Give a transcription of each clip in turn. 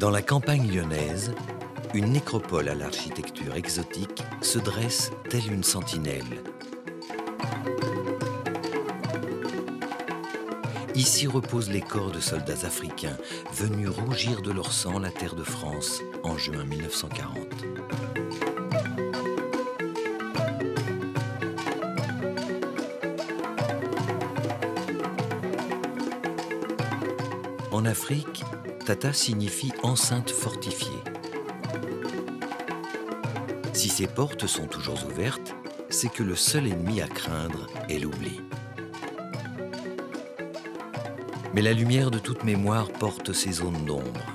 Dans la campagne lyonnaise, une nécropole à l'architecture exotique se dresse telle une sentinelle. Ici reposent les corps de soldats africains venus rougir de leur sang la terre de France en juin 1940. En Afrique, Tata signifie enceinte fortifiée. Si ces portes sont toujours ouvertes, c'est que le seul ennemi à craindre est l'oubli. Mais la lumière de toute mémoire porte ces zones d'ombre.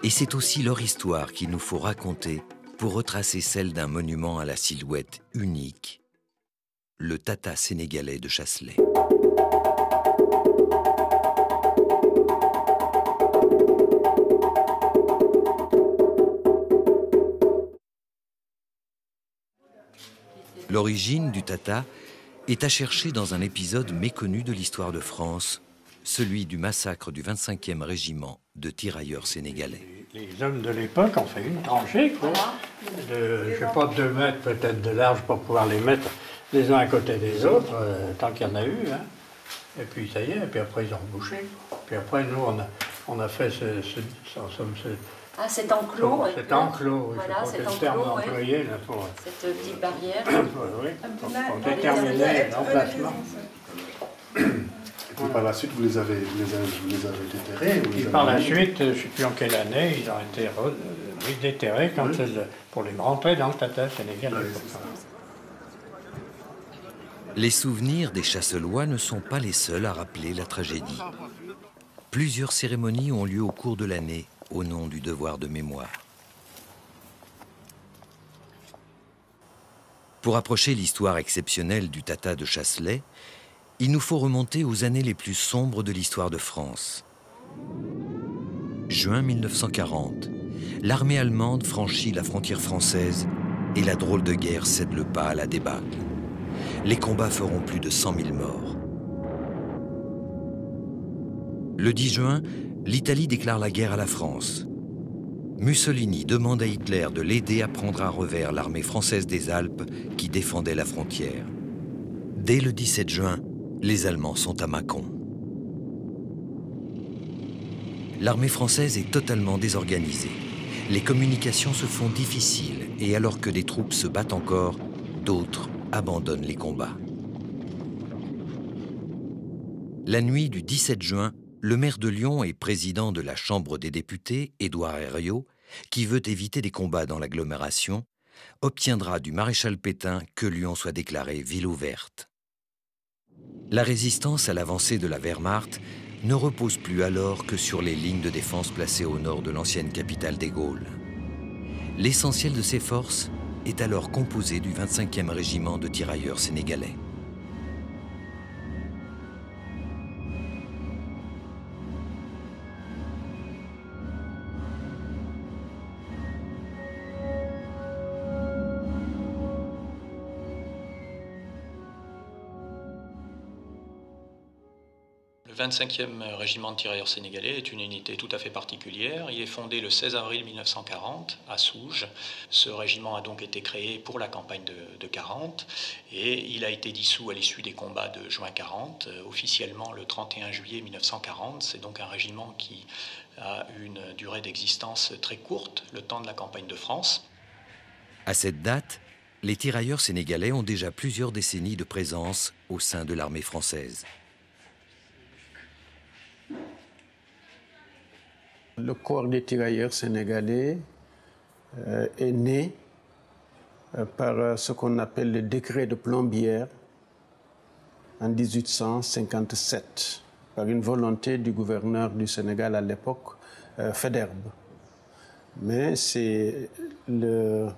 Et c'est aussi leur histoire qu'il nous faut raconter pour retracer celle d'un monument à la silhouette unique, le Tata sénégalais de Chasselet. L'origine du Tata est à chercher dans un épisode méconnu de l'histoire de France, celui du massacre du 25e régiment de tirailleurs sénégalais. Les hommes de l'époque ont fait une tranchée, quoi, de, je sais pas, 2 mètres peut-être de large pour pouvoir les mettre les uns à côté des autres, tant qu'il y en a eu. Hein. Et puis ça y est, et puis après ils ont rebouché. Puis après nous on a fait ce cet enclos. Cet enclos, oui, voilà, je sais pas quel terme employé là pour... Cette petite barrière. Oui, pour déterminer l'emplacement. Et puis par la suite, vous les avez déterrés? Et par la suite, je ne sais plus en quelle année, ils ont été déterrés quand pour les rentrer dans le Tata sénégalais. Les souvenirs des Chasselois ne sont pas les seuls à rappeler la tragédie. Plusieurs cérémonies ont lieu au cours de l'année au nom du devoir de mémoire. Pour approcher l'histoire exceptionnelle du Tata de Chasselet, il nous faut remonter aux années les plus sombres de l'histoire de France. Juin 1940, l'armée allemande franchit la frontière française et la drôle de guerre cède le pas à la débâcle. Les combats feront plus de 100 000 morts. Le 10 juin, l'Italie déclare la guerre à la France. Mussolini demande à Hitler de l'aider à prendre à revers l'armée française des Alpes qui défendait la frontière. Dès le 17 juin, les Allemands sont à Mâcon. L'armée française est totalement désorganisée. Les communications se font difficiles et alors que des troupes se battent encore, d'autres abandonnent les combats. La nuit du 17 juin, le maire de Lyon et président de la Chambre des députés, Édouard Herriot, qui veut éviter des combats dans l'agglomération, obtiendra du maréchal Pétain que Lyon soit déclarée ville ouverte. La résistance à l'avancée de la Wehrmacht ne repose plus alors que sur les lignes de défense placées au nord de l'ancienne capitale des Gaules. L'essentiel de ces forces est alors composé du 25e régiment de tirailleurs sénégalais. Le 25e régiment de tirailleurs sénégalais est une unité tout à fait particulière. Il est fondé le 16 avril 1940 à Souges. Ce régiment a donc été créé pour la campagne de 40 et il a été dissous à l'issue des combats de juin 40, officiellement le 31 juillet 1940. C'est donc un régiment qui a une durée d'existence très courte, le temps de la campagne de France. À cette date, les tirailleurs sénégalais ont déjà plusieurs décennies de présence au sein de l'armée française. Le corps des tirailleurs sénégalais est né par ce qu'on appelle le décret de Plombières en 1857, par une volonté du gouverneur du Sénégal à l'époque, Faidherbe. Mais c'est le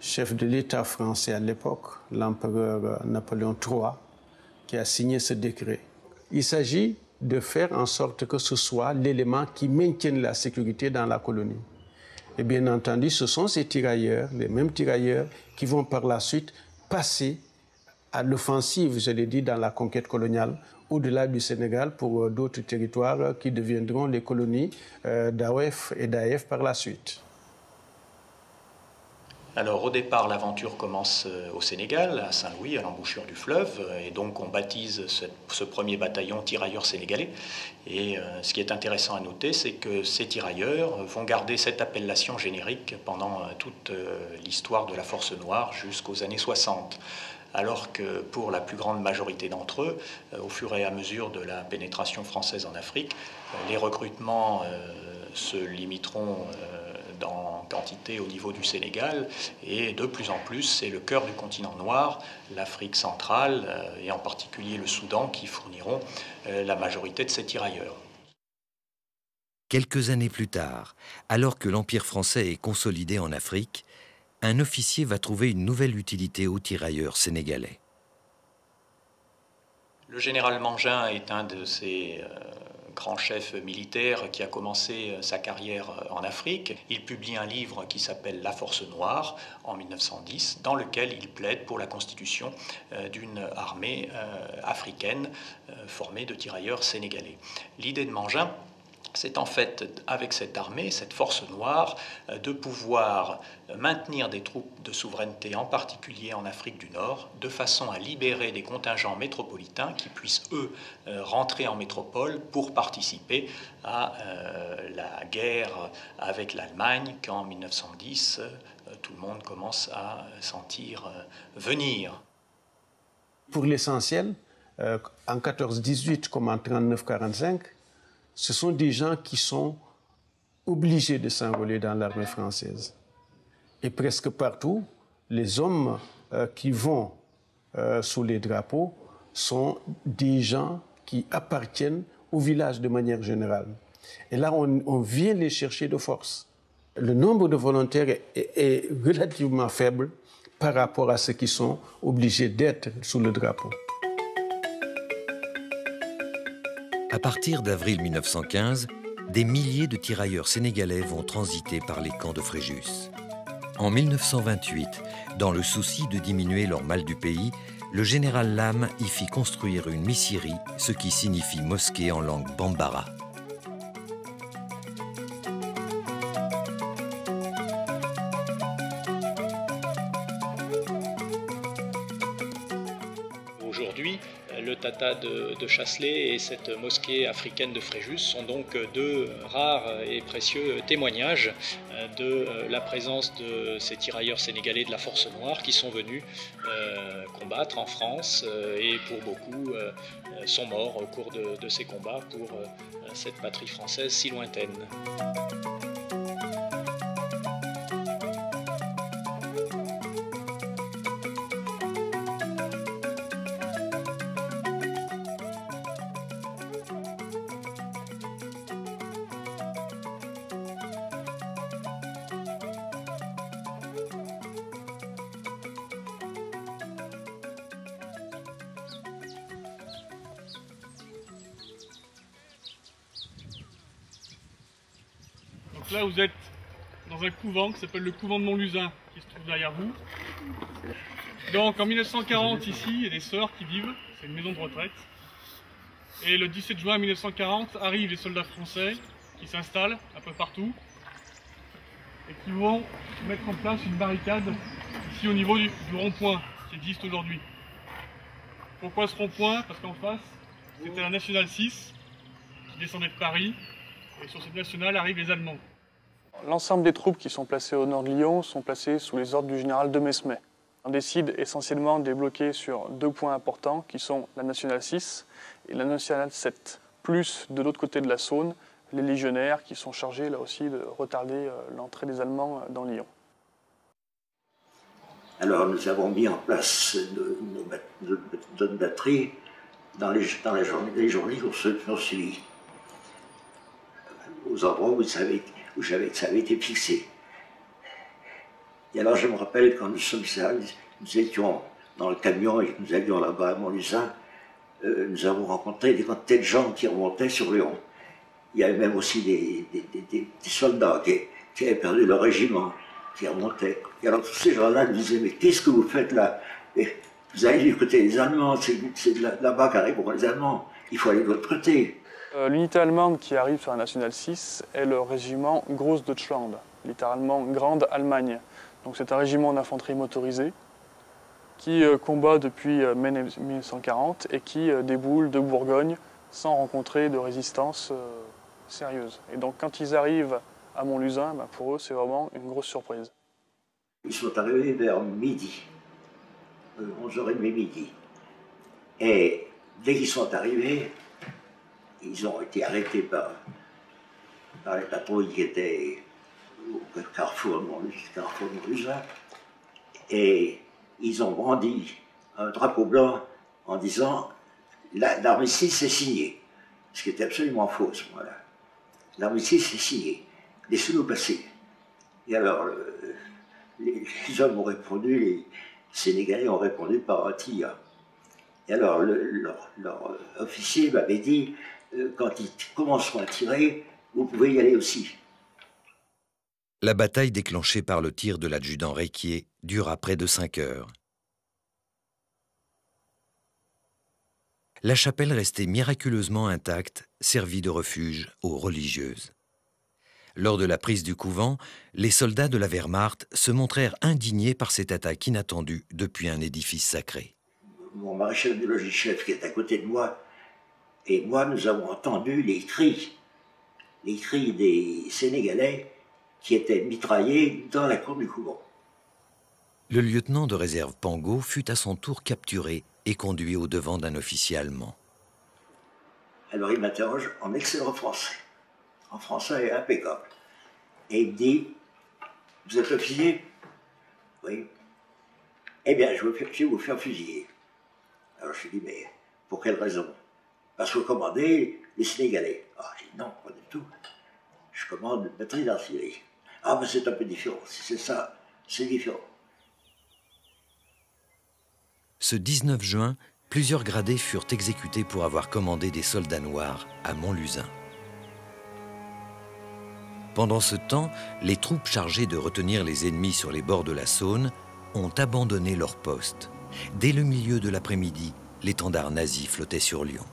chef de l'État français à l'époque, l'empereur Napoléon III, qui a signé ce décret. Il s'agit de faire en sorte que ce soit l'élément qui maintienne la sécurité dans la colonie. Et bien entendu, ce sont ces tirailleurs, les mêmes tirailleurs, qui vont par la suite passer à l'offensive, je l'ai dit, dans la conquête coloniale, au-delà du Sénégal, pour d'autres territoires qui deviendront les colonies d'AOF et d'AF par la suite. Alors au départ, l'aventure commence au Sénégal, à Saint-Louis, à l'embouchure du fleuve, et donc on baptise ce premier bataillon tirailleurs sénégalais. Et ce qui est intéressant à noter, c'est que ces tirailleurs vont garder cette appellation générique pendant toute l'histoire de la Force Noire jusqu'aux années 60. Alors que pour la plus grande majorité d'entre eux, au fur et à mesure de la pénétration française en Afrique, les recrutements se limiteront en quantité au niveau du Sénégal, et de plus en plus, c'est le cœur du continent noir, l'Afrique centrale, et en particulier le Soudan, qui fourniront la majorité de ces tirailleurs. Quelques années plus tard, alors que l'Empire français est consolidé en Afrique, un officier va trouver une nouvelle utilité aux tirailleurs sénégalais. Le général Mangin est un de ces grand chef militaire qui a commencé sa carrière en Afrique. Il publie un livre qui s'appelle La Force Noire en 1910, dans lequel il plaide pour la constitution d'une armée africaine formée de tirailleurs sénégalais. L'idée de Mangin, c'est en fait, avec cette armée, cette force noire, de pouvoir maintenir des troupes de souveraineté, en particulier en Afrique du Nord, de façon à libérer des contingents métropolitains qui puissent, eux, rentrer en métropole pour participer à la guerre avec l'Allemagne, qu'en 1910, tout le monde commence à sentir venir. Pour l'essentiel, en 14-18 comme en 39-45, ce sont des gens qui sont obligés de s'enrôler dans l'armée française. Et presque partout, les hommes qui vont sous les drapeaux sont des gens qui appartiennent au village de manière générale. Et là, on vient les chercher de force. Le nombre de volontaires est relativement faible par rapport à ceux qui sont obligés d'être sous le drapeau. À partir d'avril 1915, des milliers de tirailleurs sénégalais vont transiter par les camps de Fréjus. En 1928, dans le souci de diminuer leur mal du pays, le général Lam y fit construire une misiri, ce qui signifie mosquée en langue bambara. Aujourd'hui, le Tata de Chasselet et cette mosquée africaine de Fréjus sont donc deux rares et précieux témoignages de la présence de ces tirailleurs sénégalais de la Force Noire qui sont venus combattre en France et pour beaucoup sont morts au cours de ces combats pour cette patrie française si lointaine. Donc là, vous êtes dans un couvent qui s'appelle le couvent de Montlusin, qui se trouve derrière vous. Donc en 1940, ici, il y a des sœurs qui vivent, c'est une maison de retraite. Et le 17 juin 1940, arrivent les soldats français qui s'installent un peu partout et qui vont mettre en place une barricade ici au niveau du rond-point qui existe aujourd'hui. Pourquoi ce rond-point? Parce qu'en face, c'était la Nationale 6 qui descendait de Paris. Et sur cette nationale arrivent les Allemands. L'ensemble des troupes qui sont placées au nord de Lyon sont placées sous les ordres du général de Mesmet. On décide essentiellement de les bloquer sur deux points importants qui sont la Nationale 6 et la Nationale 7. Plus de l'autre côté de la Saône, les légionnaires qui sont chargés là aussi de retarder l'entrée des Allemands dans Lyon. Alors nous avons mis en place notre batterie dans les journées qui ont suivi, aux endroits où ça avait été fixé. Et alors je me rappelle quand nous étions dans le camion et que nous allions là-bas à Montlusin, nous avons rencontré des quantités de gens qui remontaient sur Lyon. Il y avait même aussi des soldats qui avaient perdu leur régiment, qui remontaient. Et alors tous ces gens-là nous disaient, mais qu'est-ce que vous faites là? Et Vous allez du côté des Allemands, c'est là-bas qu'arrivent les Allemands. Il faut aller de l'autre côté. L'unité allemande qui arrive sur la Nationale 6 est le régiment Großdeutschland, littéralement Grande Allemagne. Donc c'est un régiment d'infanterie motorisée qui combat depuis mai 1940 et qui déboule de Bourgogne sans rencontrer de résistance sérieuse. Et donc quand ils arrivent à Montlusin, ben pour eux c'est vraiment une grosse surprise. Ils sont arrivés vers midi, 11h30 midi. Et dès qu'ils sont arrivés, ils ont été arrêtés par les patrouilles qui étaient au carrefour de Montlusin. Et ils ont brandi un drapeau blanc en disant « L'armistice est signé », ce qui était absolument faux à ce moment-là. L'armistice est signé, laissez-nous passer. Et alors, les hommes ont répondu, les Sénégalais ont répondu par un tir. Et alors, leur officier m'avait dit quand ils commenceront à tirer, vous pouvez y aller aussi. La bataille déclenchée par le tir de l'adjudant Réquier dura près de 5 heures. La chapelle restait miraculeusement intacte, servie de refuge aux religieuses. Lors de la prise du couvent, les soldats de la Wehrmacht se montrèrent indignés par cette attaque inattendue depuis un édifice sacré. Mon maréchal de logis chef qui est à côté de moi, et moi, nous avons entendu les cris des Sénégalais qui étaient mitraillés dans la cour du couvent. Le lieutenant de réserve Pangot fut à son tour capturé et conduit au devant d'un officier allemand. Alors il m'interroge en excellent français, en français impeccable. Et il me dit, vous êtes officier? Oui. Eh bien, je vais vous faire fusiller. Alors je lui dis, mais pour quelle raison? Parce que vous commandez les Sénégalais. Ah, je dis non, pas du tout. Je commande une batterie d'artillerie. Ah, mais c'est un peu différent. Si c'est ça, c'est différent. Ce 19 juin, plusieurs gradés furent exécutés pour avoir commandé des soldats noirs à Montlusin. Pendant ce temps, les troupes chargées de retenir les ennemis sur les bords de la Saône ont abandonné leur poste. Dès le milieu de l'après-midi, l'étendard nazi flottait sur Lyon.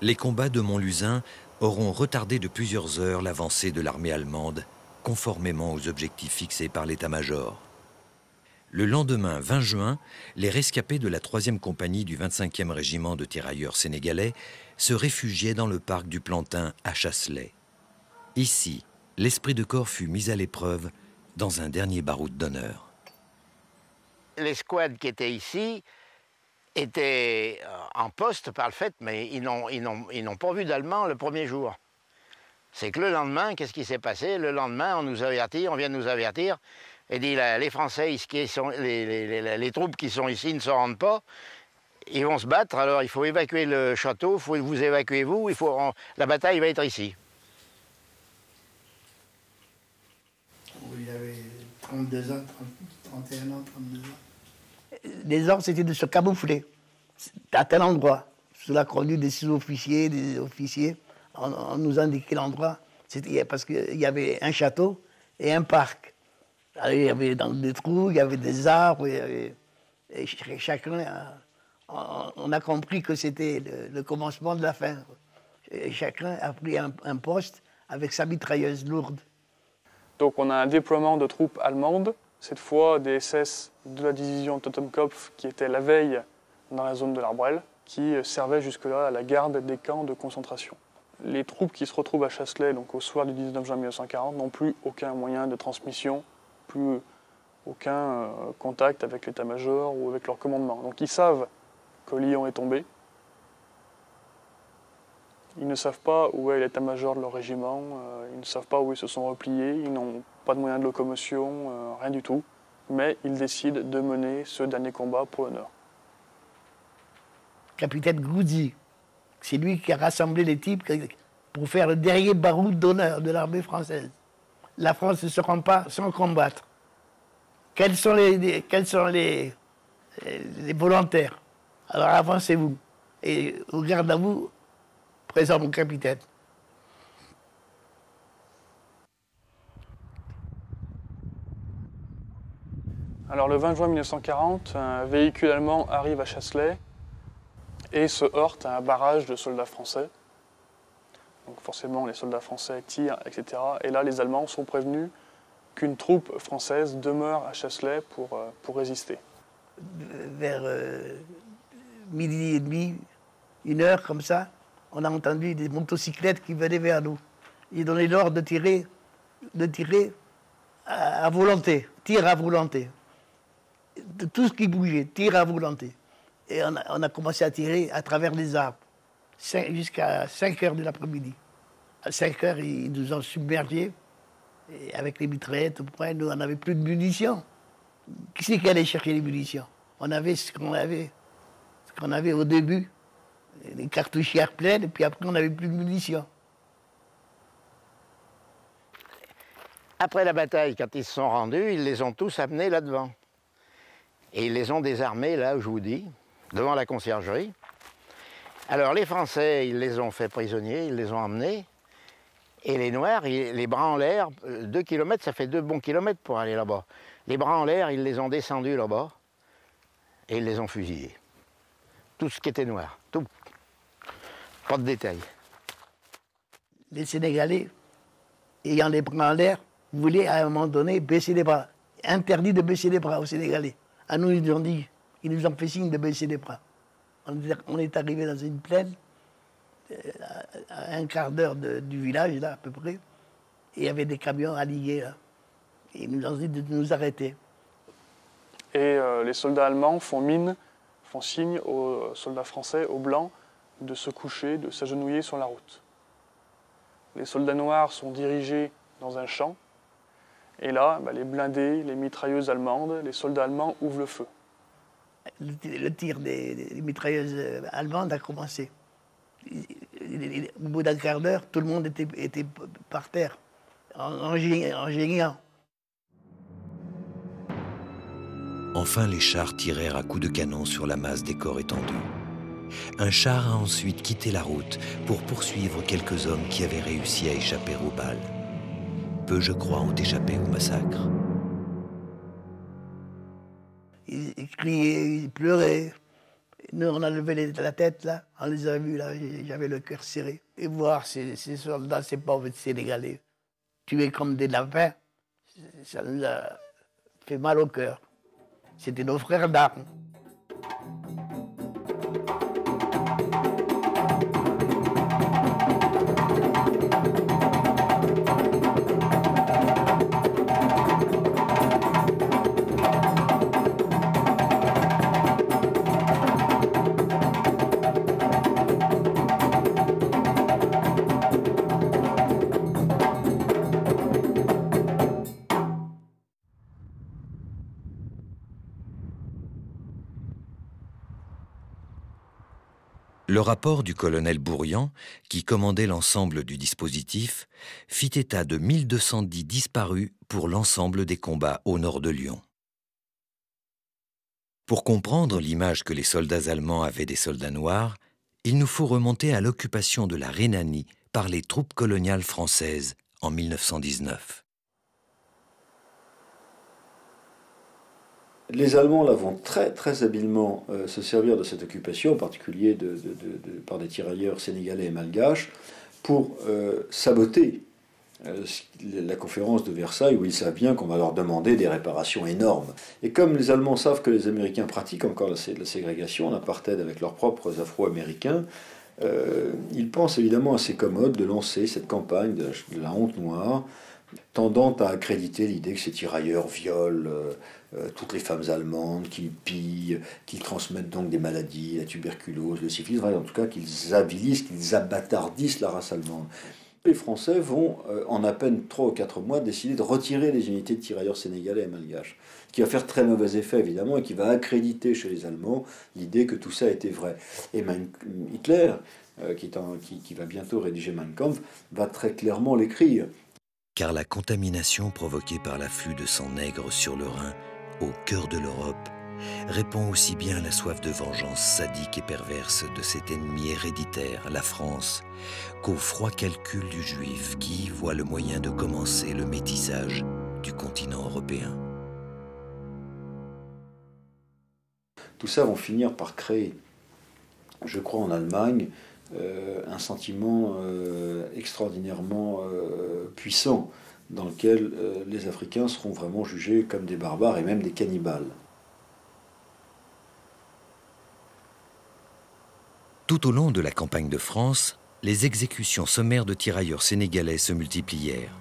Les combats de Montlusin auront retardé de plusieurs heures l'avancée de l'armée allemande, conformément aux objectifs fixés par l'état-major. Le lendemain 20 juin, les rescapés de la 3e compagnie du 25e régiment de tirailleurs sénégalais se réfugiaient dans le parc du Plantin à Chasselet. Ici, l'esprit de corps fut mis à l'épreuve dans un dernier baroud d'honneur. L'escouade qui était ici étaient en poste par le fait, mais ils n'ont pas vu d'Allemands le premier jour. C'est que le lendemain, qu'est-ce qui s'est passé? Le lendemain, on vient de nous avertir, et dit les Français, les troupes qui sont ici ne se rendent pas, ils vont se battre, alors il faut évacuer le château, il faut vous évacuer vous, la bataille va être ici. Il avait 32 ans, 31 ans, 32 ans. Les ordres, c'était de se camoufler à tel endroit, sous la conduite des sous-officiers, des officiers. On nous indiquait l'endroit, parce qu'il y avait un château et un parc. Alors, il y avait dans des trous, il y avait des arbres, et chacun, on a compris que c'était le commencement de la fin. Et chacun a pris un poste avec sa mitrailleuse lourde. Donc on a un déploiement de troupes allemandes, cette fois des SS de la division Totenkopf qui était la veille dans la zone de l'Arbrelle, qui servait jusque-là à la garde des camps de concentration. Les troupes qui se retrouvent à Chasselet, donc au soir du 19 juin 1940, n'ont plus aucun moyen de transmission, plus aucun contact avec l'état-major ou avec leur commandement. Donc ils savent que Lyon est tombé. Ils ne savent pas où est l'état-major de leur régiment, ils ne savent pas où ils se sont repliés, ils n'ont pas de moyens de locomotion, rien du tout. Mais ils décident de mener ce dernier combat pour l'honneur. Capitaine Goudy, c'est lui qui a rassemblé les types pour faire le dernier baroud d'honneur de l'armée française. La France ne se rend pas sans combattre. Quels sont les volontaires? Alors avancez-vous. Et au garde à vous, présent mon capitaine. Alors le 20 juin 1940, un véhicule allemand arrive à Chasselet et se heurte à un barrage de soldats français. Donc forcément les soldats français tirent, etc. Et là les Allemands sont prévenus qu'une troupe française demeure à Chasselet pour résister. Vers midi et demi, 1h comme ça, on a entendu des motocyclettes qui venaient vers nous. Ils donnaient l'ordre de tirer à volonté, tir à volonté. De tout ce qui bougeait, tir à volonté. Et on a commencé à tirer à travers les arbres, jusqu'à 5h de l'après-midi. À 5h, ils nous ont submergés. Et avec les mitraillettes, nous, on n'avait plus de munitions. Qui c'est qui allait chercher les munitions? On avait ce qu'on avait au début, les cartouchières pleines, et puis après, on n'avait plus de munitions. Après la bataille, quand ils se sont rendus, ils les ont tous amenés là-devant. Et ils les ont désarmés, là où je vous dis, devant la conciergerie. Alors les Français, ils les ont fait prisonniers, ils les ont emmenés. Et les Noirs, les bras en l'air, 2 kilomètres, ça fait 2 bons kilomètres pour aller là-bas. Les bras en l'air, ils les ont descendus là-bas et ils les ont fusillés. Tout ce qui était noir, tout. Pas de détails. Les Sénégalais, ayant les bras en l'air, voulaient à un moment donné baisser les bras. Interdit de baisser les bras aux Sénégalais. À nous, ils nous ont fait signe de baisser les bras. On est arrivé dans une plaine, à un quart d'heure du village, là, à peu près, et il y avait des camions alliés, là. Et ils nous ont dit de nous arrêter. Et les soldats allemands font signe aux soldats français, aux blancs, de se coucher, de s'agenouiller sur la route. Les soldats noirs sont dirigés dans un champ, et là, les blindés, les mitrailleuses allemandes, les soldats allemands ouvrent le feu. Le tir des mitrailleuses allemandes a commencé. Au bout d'un quart d'heure, tout le monde était par terre, en géant. Enfin, les chars tirèrent à coups de canon sur la masse des corps étendus. Un char a ensuite quitté la route pour poursuivre quelques hommes qui avaient réussi à échapper aux balles. Peu, je crois, ont échappé au massacre. Ils criaient, ils pleuraient. Nous, on a levé la tête, là, on les a vus, là, j'avais le cœur serré. Et voir ces soldats, ces pauvres Sénégalais, tués comme des lapins, ça nous a fait mal au cœur. C'était nos frères d'armes. Le rapport du colonel Bourrian, qui commandait l'ensemble du dispositif, fit état de 1210 disparus pour l'ensemble des combats au nord de Lyon. Pour comprendre l'image que les soldats allemands avaient des soldats noirs, il nous faut remonter à l'occupation de la Rhénanie par les troupes coloniales françaises en 1919. Les Allemands là, vont très habilement se servir de cette occupation, en particulier par des tirailleurs sénégalais et malgaches, pour saboter la conférence de Versailles, où ils savent bien qu'on va leur demander des réparations énormes. Et comme les Allemands savent que les Américains pratiquent encore la ségrégation, l'apartheid avec leurs propres Afro-Américains, ils pensent évidemment assez commode de lancer cette campagne de la honte noire, tendant à accréditer l'idée que ces tirailleurs violent toutes les femmes allemandes, qu'ils pillent, qu'ils transmettent donc des maladies, la tuberculose, le syphilis, en tout cas qu'ils avilisent, qu'ils abattardissent la race allemande. Les Français vont, en à peine 3 ou 4 mois, décider de retirer les unités de tirailleurs sénégalais et malgaches, ce qui va faire très mauvais effet, évidemment, et qui va accréditer chez les Allemands l'idée que tout ça était vrai. Et Hitler, qui va bientôt rédiger Mein Kampf, va très clairement l'écrire. Car la contamination provoquée par l'afflux de sang nègre sur le Rhin, au cœur de l'Europe, répond aussi bien à la soif de vengeance sadique et perverse de cet ennemi héréditaire, la France, qu'au froid calcul du Juif qui voit le moyen de commencer le métissage du continent européen. tout ça vont finir par créer, je crois en Allemagne, un sentiment extraordinairement puissant dans lequel les Africains seront vraiment jugés comme des barbares et même des cannibales. Tout au long de la campagne de France, les exécutions sommaires de tirailleurs sénégalais se multiplièrent.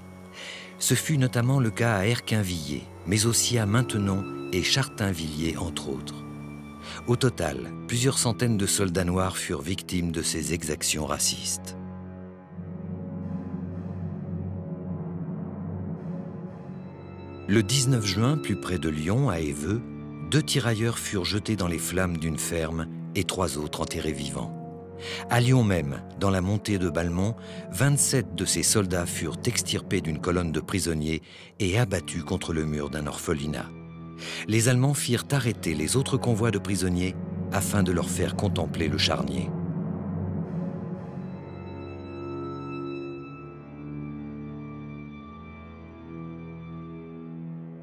Ce fut notamment le cas à Erquinvillers, mais aussi à Maintenon et Chartainvilliers, entre autres. Au total, plusieurs centaines de soldats noirs furent victimes de ces exactions racistes. Le 19 juin, plus près de Lyon, à Évreux, 2 tirailleurs furent jetés dans les flammes d'une ferme et 3 autres enterrés vivants. À Lyon même, dans la montée de Balmont, 27 de ces soldats furent extirpés d'une colonne de prisonniers et abattus contre le mur d'un orphelinat. Les Allemands firent arrêter les autres convois de prisonniers afin de leur faire contempler le charnier.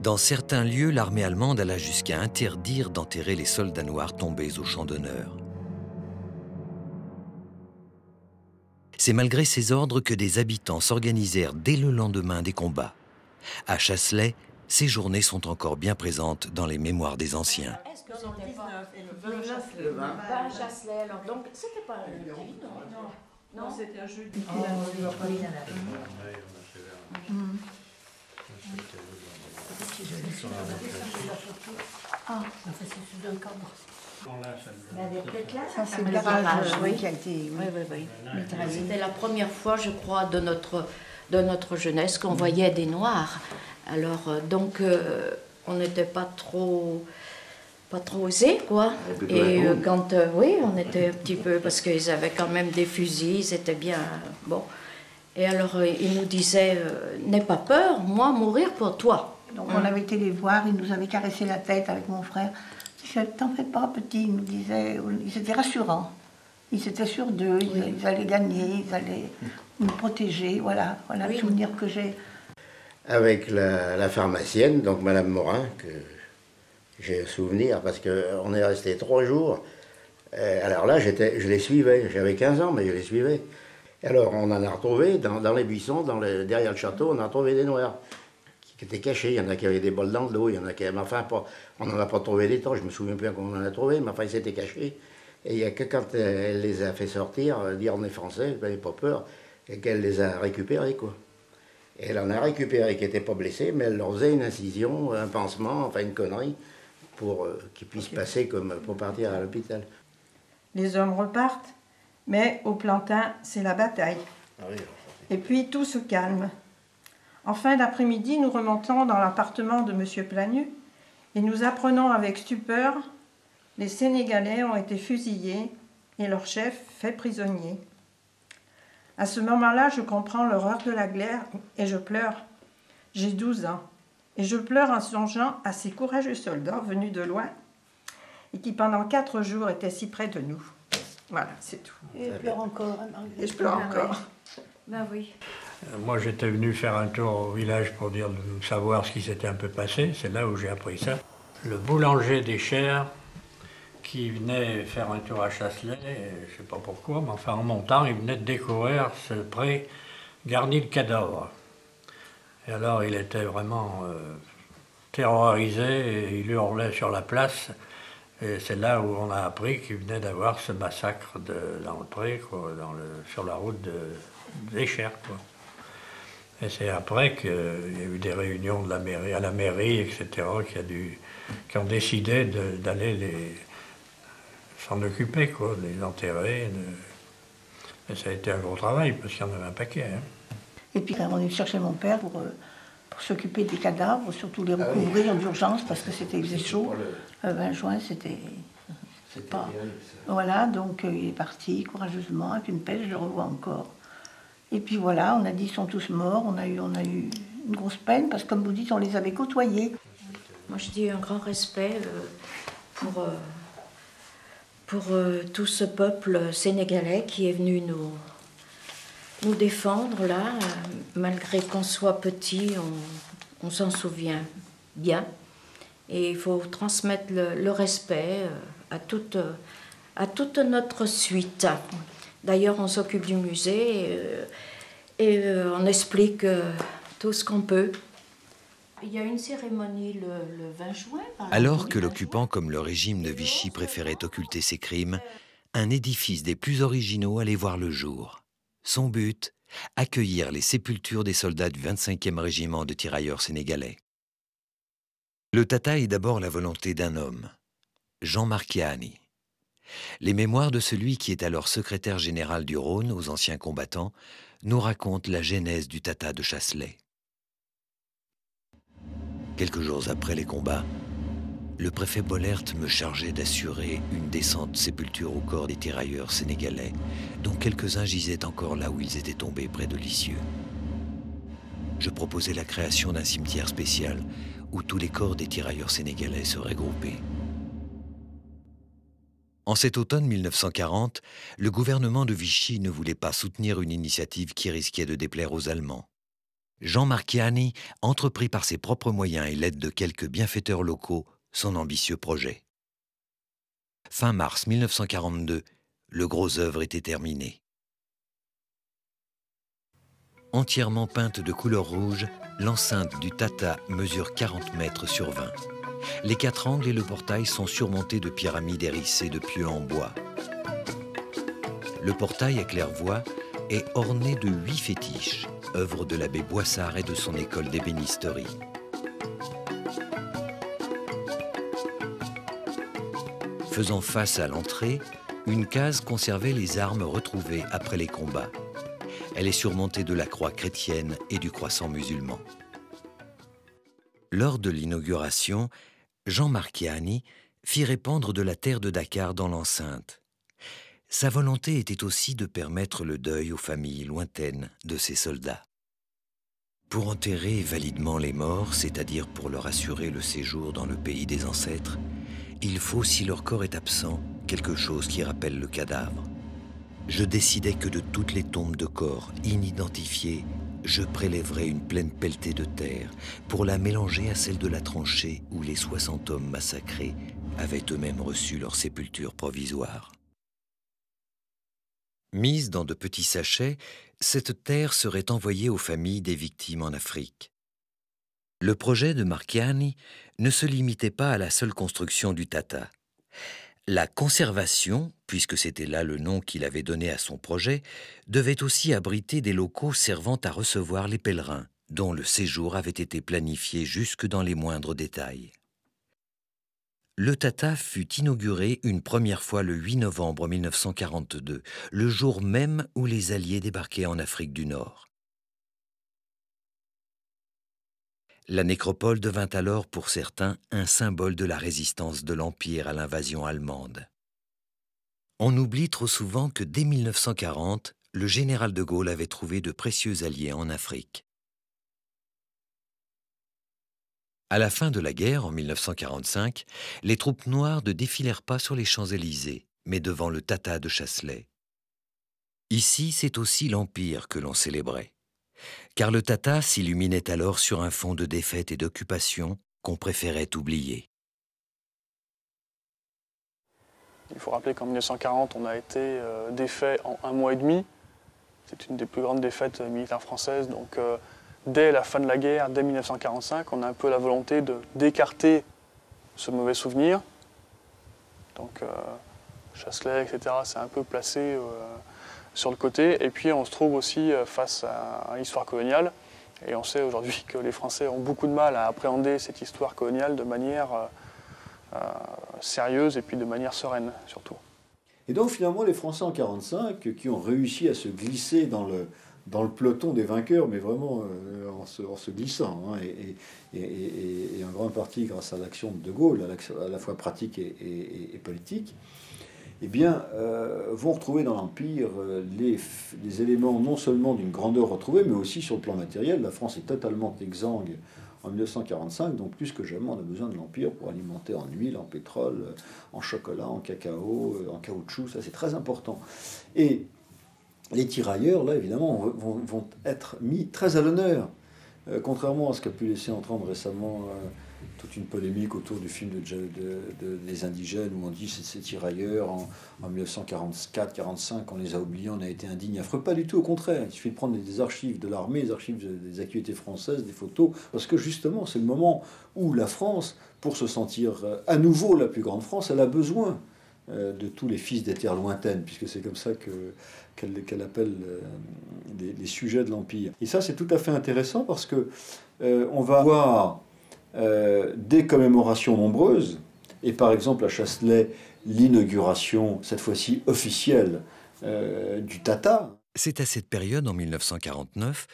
Dans certains lieux, l'armée allemande alla jusqu'à interdire d'enterrer les soldats noirs tombés au champ d'honneur. C'est malgré ces ordres que des habitants s'organisèrent dès le lendemain des combats. À Chasselet, ces journées sont encore bien présentes dans les mémoires des anciens. Est-ce que c'était pas le 20 Chasselet, alors donc c'était pas le jeudi, non? Non, c'était un jeudi. Ah, c'est sous un cadre. Ça, c'est le garage, oui, qui a été mitraillé. C'était la première fois, je crois, de notre jeunesse qu'on voyait des Noirs. Alors, donc, on n'était pas trop osés, quoi. Et quand, oui, on était un petit peu, parce qu'ils avaient quand même des fusils, c'était bien, bon. Et alors, ils nous disaient, n'aie pas peur, moi, mourir pour toi. Donc, on avait été les voir, ils nous avaient caressé la tête avec mon frère. T'en fais pas, petit, ils nous disaient, ils étaient rassurants. Ils étaient sûrs d'eux, ils allaient gagner, ils allaient nous protéger, voilà le souvenir que j'ai. Avec la pharmacienne, donc Madame Morin, que j'ai un souvenir, parce qu'on est resté 3 jours. Alors là, je les suivais, j'avais 15 ans, mais je les suivais. Alors, on en a retrouvé dans les buissons, derrière le château, on a trouvé des Noirs qui étaient cachés. Il y en a qui avaient des bols dans le dos, il y en a qui avaient, enfin, on n'en a pas trouvé des tonnes, je me souviens plus comment on en a trouvé, mais enfin, ils s'étaient cachés. Et il n'y a que quand elle les a fait sortir, dire on est français, vous n'avez pas peur, et qu'elle les a récupérés, quoi. Et elle en a récupéré qui n'étaient pas blessés, mais elle leur faisait une incision, un pansement, enfin une connerie, pour qu'ils puissent passer pour partir à l'hôpital. Les hommes repartent, mais au Plantin, c'est la bataille. Et puis tout se calme. En fin d'après-midi, nous remontons dans l'appartement de M. Planu et nous apprenons avec stupeur, les Sénégalais ont été fusillés et leur chef fait prisonnier. À ce moment-là, je comprends l'horreur de la guerre et je pleure. J'ai 12 ans et je pleure en songeant à ces courageux soldats venus de loin et qui pendant 4 jours étaient si près de nous. Voilà, c'est tout. Et je pleure encore. Et je pleure encore. Ben oui. Moi, j'étais venu faire un tour au village pour dire de savoir ce qui s'était un peu passé. C'est là où j'ai appris ça. Le boulanger des Chers, qui venait faire un tour à Chasselet, je ne sais pas pourquoi, mais enfin en montant, il venait de découvrir ce pré garni de cadavres. Et alors, il était vraiment terrorisé et il hurlait sur la place. Et c'est là où on a appris qu'il venait d'avoir ce massacre dans le pré, quoi, sur la route des Chers, quoi. Et c'est après qu'il y a eu des réunions de à la mairie, etc., qui ont décidé d'aller s'en occuper, quoi, de les enterrer. Et ça a été un gros travail, parce qu'il y en avait un paquet. Hein. Et puis on est chercher mon père pour s'occuper des cadavres, surtout les recouvrir d'urgence, parce que il faisait chaud. 20 juin, c'était pas... Voilà, donc il est parti courageusement, avec une pelle, je le revois encore. Et puis voilà, on a dit ils sont tous morts, on a eu une grosse peine, parce que comme vous dites, on les avait côtoyés. Moi je dis un grand respect pour tout ce peuple sénégalais qui est venu nous défendre là, malgré qu'on soit petit, on s'en souvient bien. Et il faut transmettre le respect à toute notre suite. D'ailleurs, on s'occupe du musée et on explique tout ce qu'on peut. Il y a une cérémonie le 20 juin. Alors que l'occupant comme le régime de Vichy préférait occulter ses crimes, un édifice des plus originaux allait voir le jour. Son but, accueillir les sépultures des soldats du 25e régiment de tirailleurs sénégalais. Le Tata est d'abord la volonté d'un homme, Jean Marchiani. Les mémoires de celui qui est alors secrétaire général du Rhône aux anciens combattants nous racontent la genèse du Tata de Chasselet. Quelques jours après les combats, le préfet Bollert me chargeait d'assurer une décente sépulture au corps des tirailleurs sénégalais, dont quelques-uns gisaient encore là où ils étaient tombés près de Lisieux. Je proposais la création d'un cimetière spécial où tous les corps des tirailleurs sénégalais seraient groupés. En cet automne 1940, le gouvernement de Vichy ne voulait pas soutenir une initiative qui risquait de déplaire aux Allemands. Jean Marchiani entreprit par ses propres moyens et l'aide de quelques bienfaiteurs locaux son ambitieux projet. Fin mars 1942, le gros œuvre était terminé. Entièrement peinte de couleur rouge, l'enceinte du Tata mesure 40 mètres sur 20. Les 4 angles et le portail sont surmontés de pyramides hérissées de pieux en bois. Le portail à claire-voie est orné de 8 fétiches, œuvre de l'abbé Boissard et de son école d'ébénisterie. Faisant face à l'entrée, une case conservait les armes retrouvées après les combats. Elle est surmontée de la croix chrétienne et du croissant musulman. Lors de l'inauguration, Jean Marchiani fit répandre de la terre de Dakar dans l'enceinte. Sa volonté était aussi de permettre le deuil aux familles lointaines de ces soldats. Pour enterrer validement les morts, c'est-à-dire pour leur assurer le séjour dans le pays des ancêtres, il faut, si leur corps est absent, quelque chose qui rappelle le cadavre. Je décidai que de toutes les tombes de corps inidentifiés, je prélèverai une pleine pelletée de terre pour la mélanger à celle de la tranchée où les 60 hommes massacrés avaient eux-mêmes reçu leur sépulture provisoire. Mise dans de petits sachets, cette terre serait envoyée aux familles des victimes en Afrique. Le projet de Marchiani ne se limitait pas à la seule construction du Tata. La conservation, puisque c'était là le nom qu'il avait donné à son projet, devait aussi abriter des locaux servant à recevoir les pèlerins, dont le séjour avait été planifié jusque dans les moindres détails. Le Tata fut inauguré une première fois le 8 novembre 1942, le jour même où les Alliés débarquaient en Afrique du Nord. La nécropole devint alors pour certains un symbole de la résistance de l'Empire à l'invasion allemande. On oublie trop souvent que dès 1940, le général de Gaulle avait trouvé de précieux alliés en Afrique. À la fin de la guerre, en 1945, les troupes noires ne défilèrent pas sur les Champs-Élysées, mais devant le Tata de Chasselet. Ici, c'est aussi l'Empire que l'on célébrait. Car le Tata s'illuminait alors sur un fond de défaite et d'occupation qu'on préférait oublier. Il faut rappeler qu'en 1940, on a été défait en 1 mois et demi. C'est une des plus grandes défaites militaires françaises. Donc, dès la fin de la guerre, dès 1945, on a un peu la volonté d'écarter ce mauvais souvenir. Donc, Chasselet, etc., c'est un peu placé sur le côté. Et puis, on se trouve aussi face à l'histoire coloniale. Et on sait aujourd'hui que les Français ont beaucoup de mal à appréhender cette histoire coloniale de manière sérieuse et puis de manière sereine, surtout. Et donc, finalement, les Français en 1945, qui ont réussi à se glisser dans le peloton des vainqueurs, mais vraiment en se glissant, hein, et en grande partie grâce à l'action de Gaulle, à la fois pratique et politique, eh bien, vont retrouver dans l'Empire les éléments non seulement d'une grandeur retrouvée, mais aussi sur le plan matériel. La France est totalement exsangue en 1945, donc plus que jamais, on a besoin de l'Empire pour alimenter en huile, en pétrole, en chocolat, en cacao, en caoutchouc, ça c'est très important. Et les tirailleurs, là, évidemment, vont être mis très à l'honneur, contrairement à ce qu'a pu laisser entendre récemment toute une polémique autour du film des indigènes où on dit que ces tirailleurs en 1944-45, on les a oubliés, on a été indignes, affreux. Pas du tout, au contraire. Il suffit de prendre des archives de l'armée, des archives des actualités françaises, des photos, parce que justement, c'est le moment où la France, pour se sentir à nouveau la plus grande France, elle a besoin de tous les fils des terres lointaines, puisque c'est comme ça qu'elle appelle les sujets de l'Empire. Et ça, c'est tout à fait intéressant parce que on va avoir des commémorations nombreuses, et par exemple à Chasselet, l'inauguration, cette fois-ci officielle, du Tata. C'est à cette période, en 1949,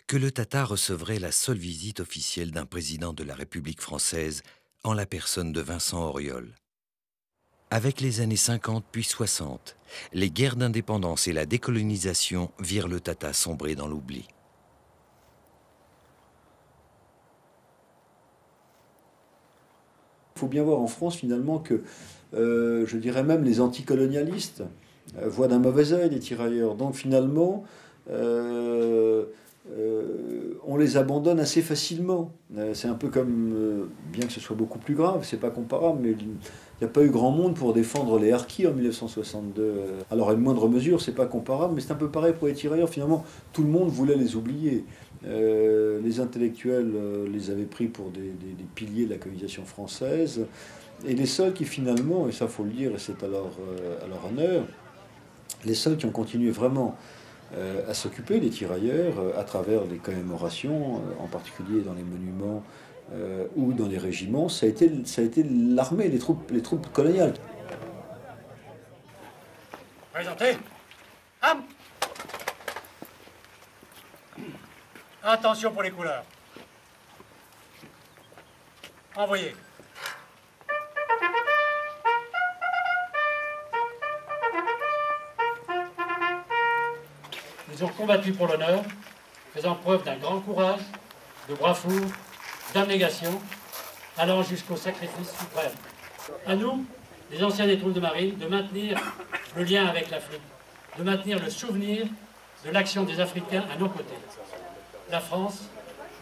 que le Tata recevrait la seule visite officielle d'un président de la République française, en la personne de Vincent Auriol. Avec les années 50 puis 60, les guerres d'indépendance et la décolonisation virent le Tata sombrer dans l'oubli. Il faut bien voir en France finalement que, je dirais même les anticolonialistes voient d'un mauvais œil les tirailleurs. Donc finalement, on les abandonne assez facilement. C'est un peu comme, bien que ce soit beaucoup plus grave, c'est pas comparable, mais il n'y a pas eu grand monde pour défendre les harkis en 1962. Alors à une moindre mesure, c'est pas comparable, mais c'est un peu pareil pour les tirailleurs. Finalement, tout le monde voulait les oublier. Les intellectuels les avaient pris pour des piliers de la colonisation française, et les seuls qui finalement, et ça faut le dire, et c'est à leur honneur, les seuls qui ont continué vraiment à s'occuper des tirailleurs à travers les commémorations, en particulier dans les monuments ou dans les régiments, ça a été l'armée, les troupes coloniales. Présentez. Ham. Attention pour les couleurs. Envoyez. Ils ont combattu pour l'honneur, faisant preuve d'un grand courage, de bravoure, d'abnégation, allant jusqu'au sacrifice suprême. À nous, les anciens des troupes de marine, de maintenir le lien avec l'Afrique, de maintenir le souvenir de l'action des Africains à nos côtés. La France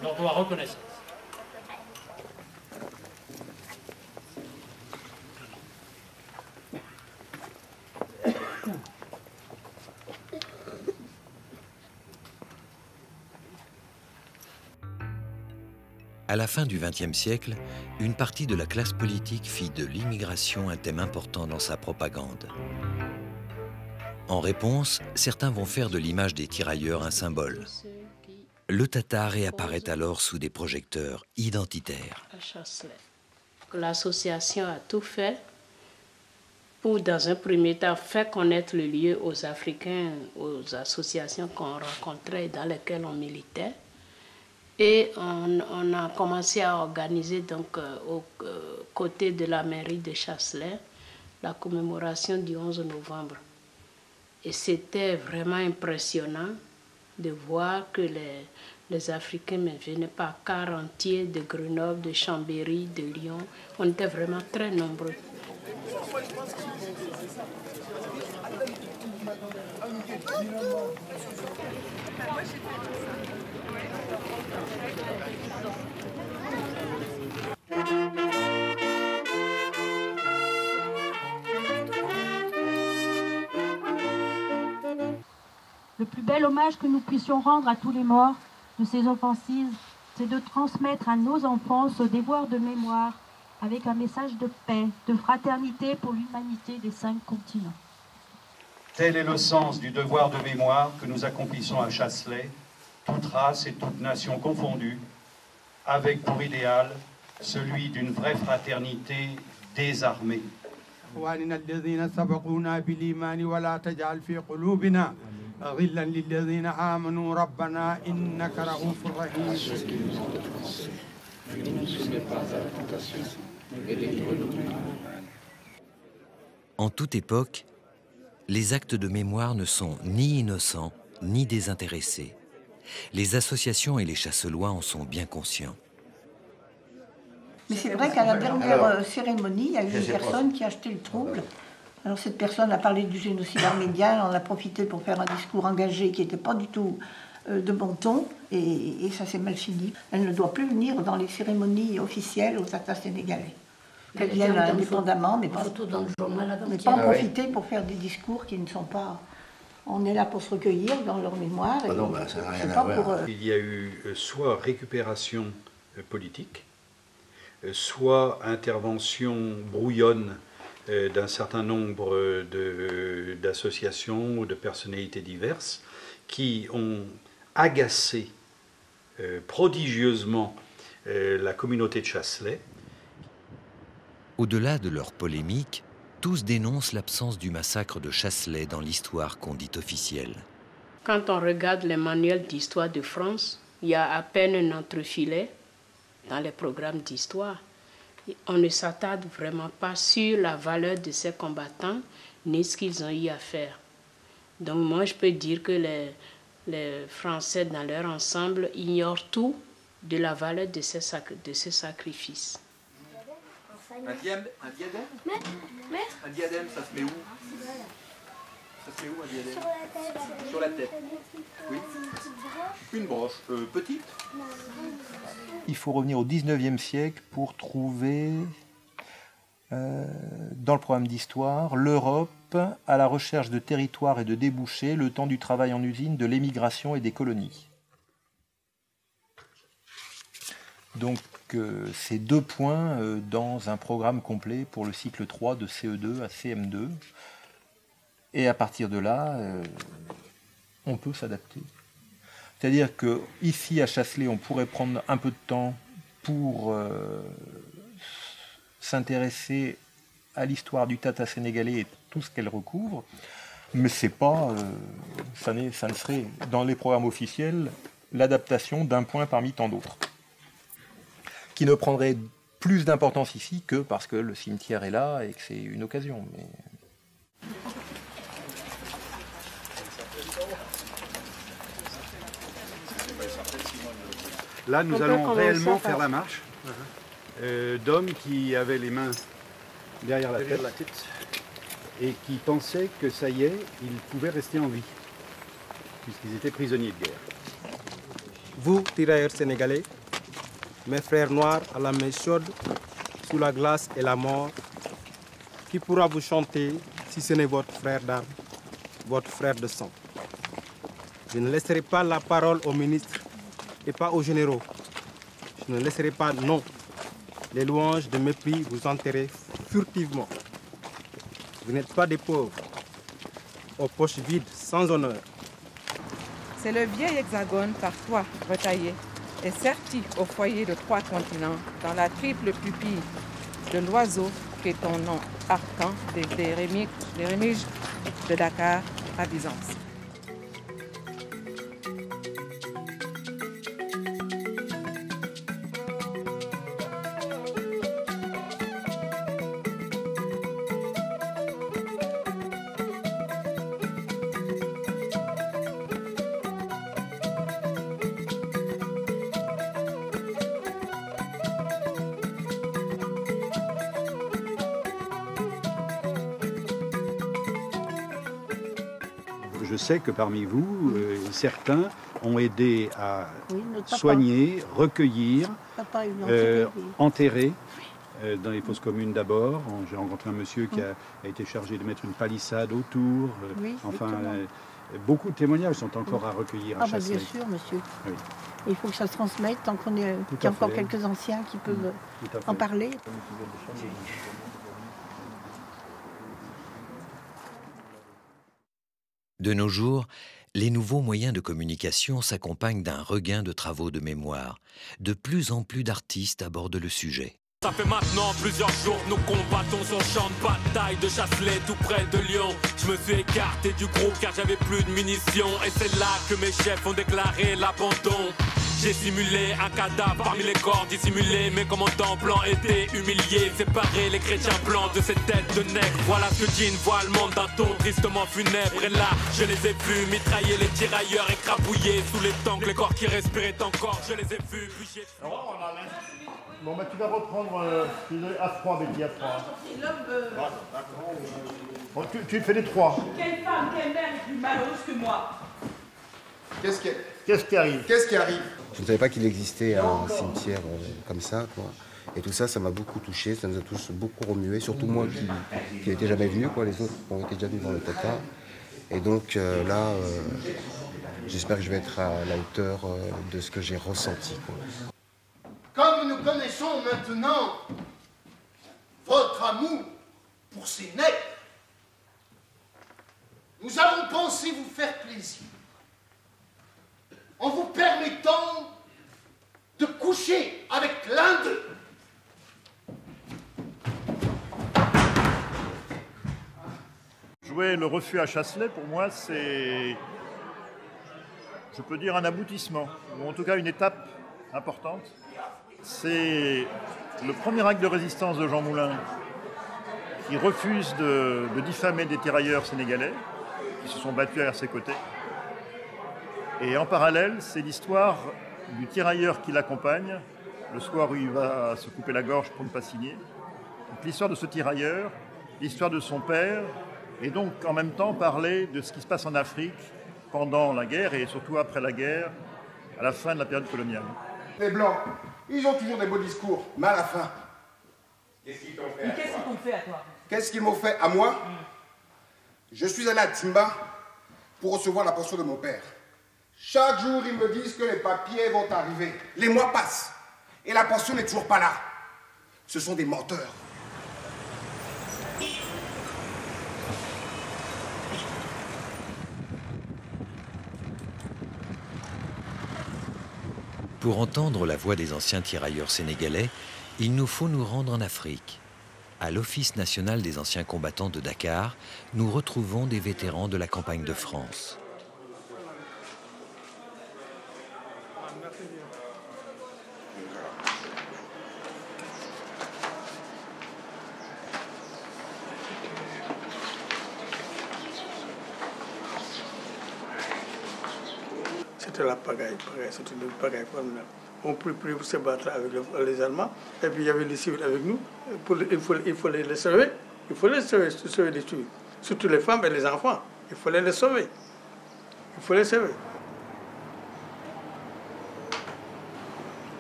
leur doit reconnaissance. À la fin du XXe siècle, une partie de la classe politique fit de l'immigration un thème important dans sa propagande. En réponse, certains vont faire de l'image des tirailleurs un symbole. Le Tata réapparaît alors sous des projecteurs identitaires. L'association a tout fait pour, dans un premier temps, faire connaître le lieu aux Africains, aux associations qu'on rencontrait et dans lesquelles on militait. Et on a commencé à organiser donc aux côtés de la mairie de Chasselet la commémoration du 11 novembre. Et c'était vraiment impressionnant de voir que les Africains ne venaient pas quart entier de Grenoble, de Chambéry, de Lyon. On était vraiment très nombreux. Le plus bel hommage que nous puissions rendre à tous les morts de ces offensives, c'est de transmettre à nos enfants ce devoir de mémoire avec un message de paix, de fraternité pour l'humanité des 5 continents. Tel est le sens du devoir de mémoire que nous accomplissons à Chasselet, toute race et toute nation confondues, avec pour idéal celui d'une vraie fraternité désarmée. En toute époque, les actes de mémoire ne sont ni innocents ni désintéressés. Les associations et les chasselois en sont bien conscients. Mais c'est vrai qu'à la dernière cérémonie, il y a eu une personne qui a acheté le trouble. Alors cette personne a parlé du génocide arménien, on a profité pour faire un discours engagé qui n'était pas du tout de bon ton, et ça s'est mal fini. Elle ne doit plus venir dans les cérémonies officielles aux Tatas sénégalais. Qu'elle vienne indépendamment, mais pas en profiter pour faire des discours qui ne sont pas... On est là pour se recueillir dans leur mémoire. Ah non, ça n'a rien à voir. Il y a eu soit récupération politique, soit intervention brouillonne d'un certain nombre d'associations ou de personnalités diverses qui ont agacé prodigieusement la communauté de Chasselet. Au-delà de leur polémique, tous dénoncent l'absence du massacre de Chasselet dans l'histoire qu'on dit officielle. Quand on regarde les manuels d'histoire de France, il y a à peine un entrefilet dans les programmes d'histoire. On ne s'attarde vraiment pas sur la valeur de ces combattants ni ce qu'ils ont eu à faire. Donc moi, je peux dire que les Français, dans leur ensemble, ignorent tout de la valeur de ces sacrifices. Un diadème? Un diadème, ça se met où? Ça se met où un diadème? Sur la tête. Oui. Une broche petite? Il faut revenir au 19e siècle pour trouver, dans le programme d'histoire, l'Europe à la recherche de territoires et de débouchés, le temps du travail en usine, de l'émigration et des colonies. Donc c'est 2 points dans un programme complet pour le cycle 3 de CE2 à CM2. Et à partir de là, on peut s'adapter. C'est-à-dire qu'ici à Chasselet, on pourrait prendre un peu de temps pour s'intéresser à l'histoire du Tata sénégalais et tout ce qu'elle recouvre, mais c'est pas, ça ne serait dans les programmes officiels l'adaptation d'un point parmi tant d'autres, qui ne prendrait plus d'importance ici que parce que le cimetière est là et que c'est une occasion. Mais... Là, nous allons réellement faire la marche d'hommes qui avaient les mains derrière la tête et qui pensaient que ça y est, ils pouvaient rester en vie, puisqu'ils étaient prisonniers de guerre. Vous, tirailleurs sénégalais, mes frères noirs à la main chaude, sous la glace et la mort, qui pourra vous chanter si ce n'est votre frère d'armes, votre frère de sang? Je ne laisserai pas la parole aux ministres et pas aux généraux. Je ne laisserai pas, non, les louanges de mépris vous enterrer furtivement. Vous n'êtes pas des pauvres, aux poches vides, sans honneur. C'est le vieil hexagone par toi retaillé et serti au foyer de 3 continents, dans la triple pupille de l'oiseau qu'est ton nom arcan des rémiges de Dakar à Byzance. Je sais que parmi vous, certains ont aidé à soigner, recueillir, enterrer dans les fosses communes d'abord. J'ai rencontré un monsieur qui a été chargé de mettre une palissade autour. Beaucoup de témoignages sont encore à recueillir à Chasselet. Bien sûr, monsieur. Oui. Il faut que ça se transmette tant qu'il y a encore quelques anciens qui peuvent en parler. De nos jours, les nouveaux moyens de communication s'accompagnent d'un regain de travaux de mémoire. De plus en plus d'artistes abordent le sujet. Ça fait maintenant plusieurs jours, nous combattons sur le champ de bataille de Chasselet, tout près de Lyon. Je me suis écarté du groupe car j'avais plus de munitions. Et c'est là que mes chefs ont déclaré l'abandon. J'ai simulé un cadavre parmi les corps dissimulés. Mes commandants blancs étaient humiliés. Séparer les chrétiens blancs de ces têtes de nègres. Voilà ce que dit une voix allemande d'un ton tristement funèbre. Et là, je les ai vus mitrailler les tirailleurs écrabouillés sous les tanks, les corps qui respiraient encore. Je les ai vus, puis j'ai... Bon, bah tu vas reprendre à froid, Betty, à froid. Bon, tu fais les 3. Quelle femme, quelle mère est plus malheureuse que moi? Qu'est-ce qu'elle... Qu'est-ce qui arrive? Qu'est-ce qui arrive? Je ne savais pas qu'il existait un cimetière comme ça, quoi. Et tout ça, ça m'a beaucoup touché, ça nous a tous beaucoup remué, surtout moi qui n'étais jamais venu, quoi. Les autres ont été déjà venus dans le Tata. Et donc là, j'espère que je vais être à la hauteur de ce que j'ai ressenti, quoi. Comme nous connaissons maintenant votre amour pour ces nègres, nous avons pensé vous faire plaisir en vous permettant de coucher avec l'un d'eux. Jouer le refus à Chasselet, pour moi, c'est, je peux dire, un aboutissement, ou en tout cas une étape importante. C'est le premier acte de résistance de Jean Moulin qui refuse de diffamer des tirailleurs sénégalais qui se sont battus à ses côtés. Et en parallèle, c'est l'histoire du tirailleur qui l'accompagne, le soir où il va se couper la gorge pour ne pas signer. Donc, l'histoire de ce tirailleur, l'histoire de son père, et donc en même temps parler de ce qui se passe en Afrique pendant la guerre et surtout après la guerre, à la fin de la période coloniale. Les Blancs, ils ont toujours des beaux discours, mais à la fin... Qu'est-ce qu'ils t'ont fait? Qu'est-ce qu'ils t'ont fait à toi? Qu'est-ce qu'ils m'ont fait à moi? Je suis allé à Timba pour recevoir la pension de mon père. Chaque jour, ils me disent que les papiers vont arriver. Les mois passent et la pension n'est toujours pas là. Ce sont des menteurs. Pour entendre la voix des anciens tirailleurs sénégalais, il nous faut nous rendre en Afrique. À l'Office national des anciens combattants de Dakar, nous retrouvons des vétérans de la campagne de France. C'était la pagaille, c'était une pagaille formidable. On pouvait se battre avec les Allemands, et puis il y avait les civils avec nous. Il fallait les sauver, il fallait sauver les civils. Surtout les femmes et les enfants, il fallait les sauver. Il fallait les sauver.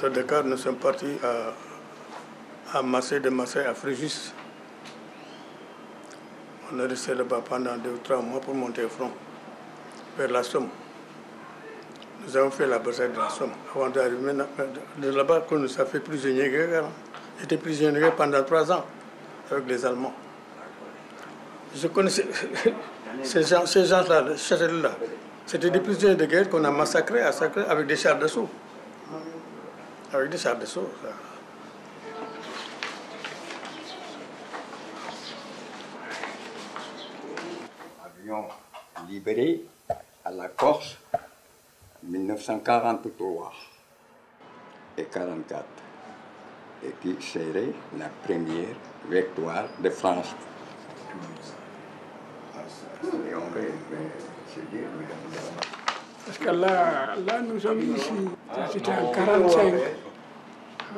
De Dakar, nous sommes partis à Marseille, de Marseille à Fréjus. On est resté là-bas pendant 2 ou 3 mois pour monter au front, vers la Somme. Nous avons fait la bataille de la Somme avant d'arriver de là-bas, qu'on nous a fait prisonniers de guerre. J'étais prisonnier de guerre pendant 3 ans avec les Allemands. Je connaissais ces gens-là, ces Châtelet-là. C'était des prisonniers de guerre qu'on a massacrés avec des chars d'assaut. Avec des chars d'assaut. Avions libéré à la Corse 1943 et 1944, et qui serait la première victoire de France. Parce que là nous sommes ici, c'était en 1945.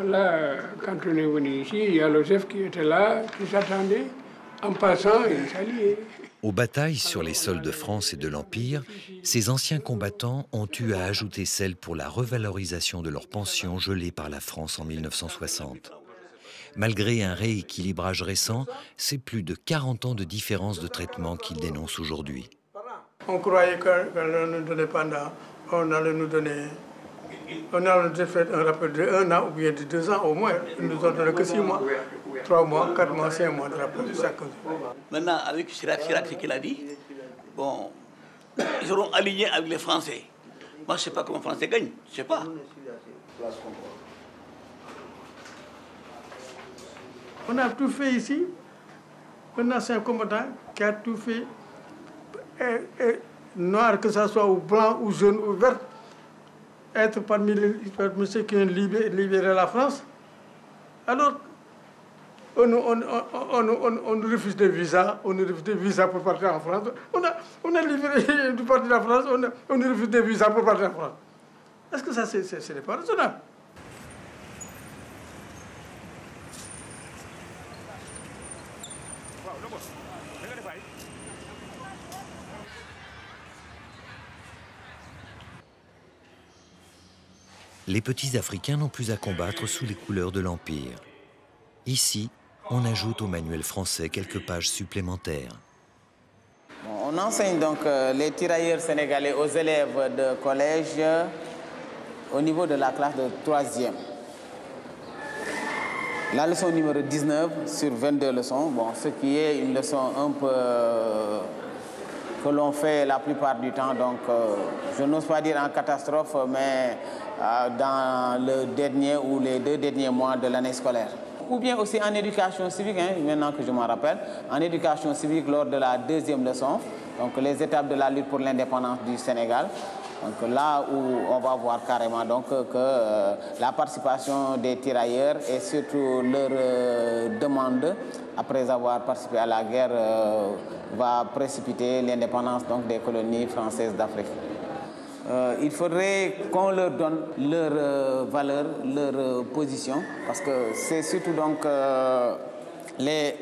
Là, quand on est venu ici, il y a le chef qui était là, qui s'attendait. En passant, il saluait. Aux batailles sur les sols de France et de l'Empire, ces anciens combattants ont eu à ajouter celle pour la revalorisation de leurs pensions gelées par la France en 1960. Malgré un rééquilibrage récent, c'est plus de 40 ans de différence de traitement qu'ils dénoncent aujourd'hui. On croyait qu'on nous donnait pendant, on allait nous donner, on allait faire un rappel de 1 an ou bien de 2 ans au moins. Ils nous ont donné que 6 mois, 3 mois, 4 mois, 5 mois de rappel de chaque jour. Maintenant, avec Chirac, ce qu'il a dit, bon, ils seront alignés avec les Français. Moi, je ne sais pas comment les Français gagnent, je ne sais pas. On a tout fait ici. Maintenant, c'est un combattant qui a tout fait, noir, que ce soit ou blanc, ou jaune, ou vert, être parmi ceux qui ont libéré la France. Alors, on nous refuse des visas, on nous refuse des visas pour partir en France. On a libéré du parti de la France, on nous refuse des visas pour partir en France. Est-ce que ça, ce n'est pas raisonnable? les petits Africains n'ont plus à combattre sous les couleurs de l'Empire. Ici, on ajoute au manuel français quelques pages supplémentaires. On enseigne donc les tirailleurs sénégalais aux élèves de collège au niveau de la classe de 3e. La leçon numéro 19 sur 22 leçons, bon, ce qui est une leçon un peu que l'on fait la plupart du temps, donc je n'ose pas dire en catastrophe, mais dans le dernier ou les 2 derniers mois de l'année scolaire. Ou bien aussi en éducation civique, hein, maintenant que je m'en rappelle, en éducation civique lors de la 2e leçon, donc les étapes de la lutte pour l'indépendance du Sénégal. Donc là où on va voir carrément donc, que la participation des tirailleurs et surtout leur demande, après avoir participé à la guerre, va précipiter l'indépendance des colonies françaises d'Afrique. Il faudrait qu'on leur donne leur valeur, leur position, parce que c'est surtout donc les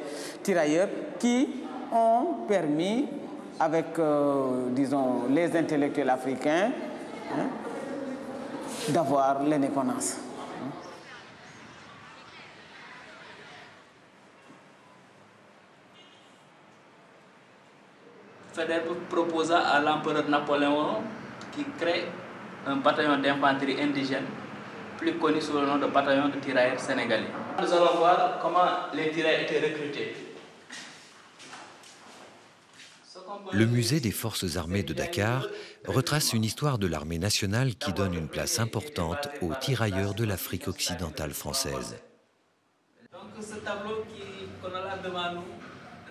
tirailleurs qui ont permis, avec, disons, les intellectuels africains, hein, d'avoir l'indépendance. Faidherbe proposa à l'empereur Napoléon qui crée un bataillon d'infanterie indigène, plus connu sous le nom de bataillon de tirailleurs sénégalais. Nous allons voir comment les tirailleurs étaient recrutés. Le musée des forces armées de Dakar retrace une histoire de l'armée nationale qui donne une place importante aux tirailleurs de l'Afrique occidentale française. Donc ce tableau qu'on a là devant nous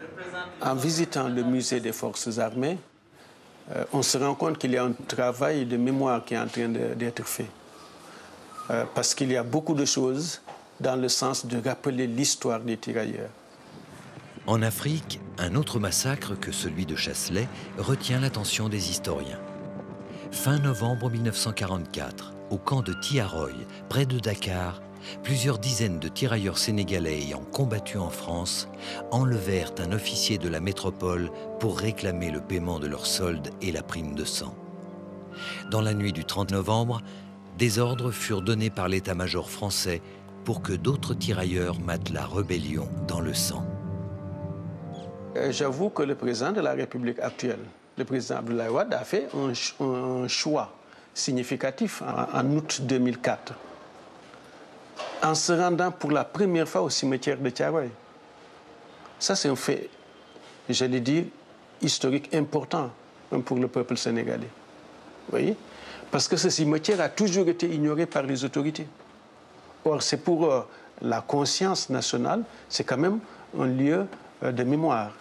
représente... En visitant le musée des forces armées, on se rend compte qu'il y a un travail de mémoire qui est en train d'être fait. Parce qu'il y a beaucoup de choses dans le sens de rappeler l'histoire des tirailleurs. En Afrique, un autre massacre que celui de Chasselet retient l'attention des historiens. Fin novembre 1944, au camp de Tiaroy, près de Dakar, plusieurs dizaines de tirailleurs sénégalais ayant combattu en France enlevèrent un officier de la métropole pour réclamer le paiement de leur solde et la prime de sang. Dans la nuit du 30 novembre, des ordres furent donnés par l'état-major français pour que d'autres tirailleurs matent la rébellion dans le sang. J'avoue que le président de la République actuelle, le président Abdoulaye Wade, a fait un choix significatif en août 2004, en se rendant pour la première fois au cimetière de Tiaroy. Ça, c'est un fait, j'allais dire, historique important pour le peuple sénégalais. Vous voyez? Parce que ce cimetière a toujours été ignoré par les autorités. Or, c'est pour la conscience nationale, c'est quand même un lieu de mémoire.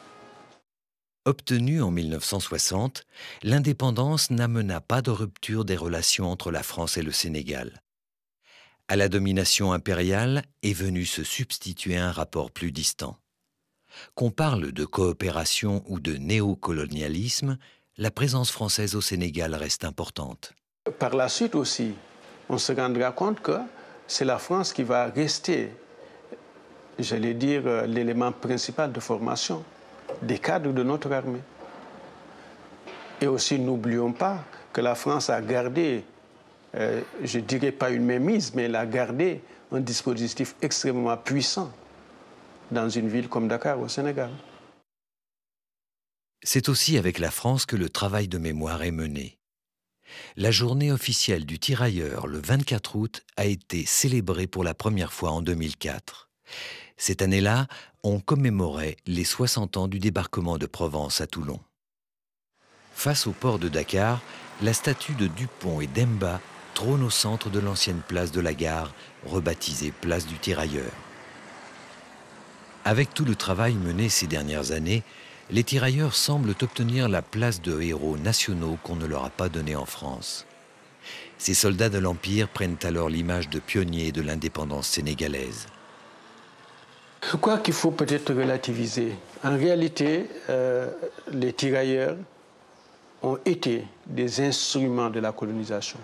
Obtenue en 1960, l'indépendance n'amena pas de rupture des relations entre la France et le Sénégal. À la domination impériale est venu se substituer un rapport plus distant. Qu'on parle de coopération ou de néocolonialisme, la présence française au Sénégal reste importante. Par la suite aussi, on se rendra compte que c'est la France qui va rester, j'allais dire, l'élément principal de formation des cadres de notre armée. Et aussi, n'oublions pas que la France a gardé, je ne dirais pas une mainmise, mais elle a gardé un dispositif extrêmement puissant dans une ville comme Dakar, au Sénégal. C'est aussi avec la France que le travail de mémoire est mené. La journée officielle du tirailleur, le 24 août, a été célébrée pour la première fois en 2004. Cette année-là, on commémorait les 60 ans du débarquement de Provence à Toulon. Face au port de Dakar, la statue de Dupont et d'Emba trône au centre de l'ancienne place de la gare, rebaptisée place du tirailleur. Avec tout le travail mené ces dernières années, les tirailleurs semblent obtenir la place de héros nationaux qu'on ne leur a pas donnée en France. Ces soldats de l'Empire prennent alors l'image de pionniers de l'indépendance sénégalaise. Je crois qu'il faut peut-être relativiser. En réalité, les tirailleurs ont été des instruments de la colonisation.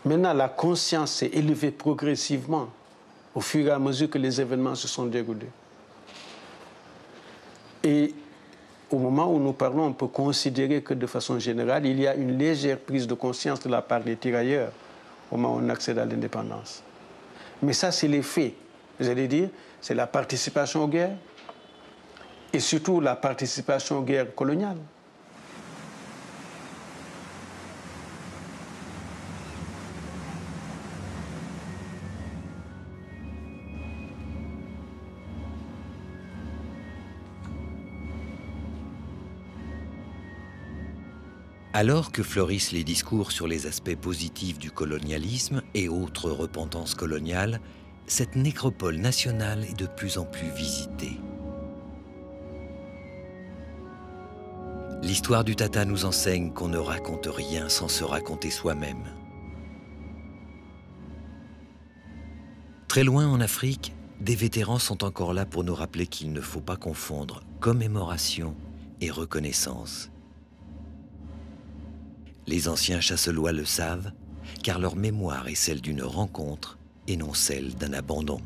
Maintenant, la conscience s'est élevée progressivement au fur et à mesure que les événements se sont déroulés. Et au moment où nous parlons, on peut considérer que de façon générale, il y a une légère prise de conscience de la part des tirailleurs au moment où on accède à l'indépendance. Mais ça, c'est les faits. J'allais dire, c'est la participation aux guerres et surtout la participation aux guerres coloniales. Alors que fleurissent les discours sur les aspects positifs du colonialisme et autres repentances coloniales, cette nécropole nationale est de plus en plus visitée. L'histoire du Tata nous enseigne qu'on ne raconte rien sans se raconter soi-même. Très loin en Afrique, des vétérans sont encore là pour nous rappeler qu'il ne faut pas confondre commémoration et reconnaissance. Les anciens chasselois le savent, car leur mémoire est celle d'une rencontre et non celle d'un abandon.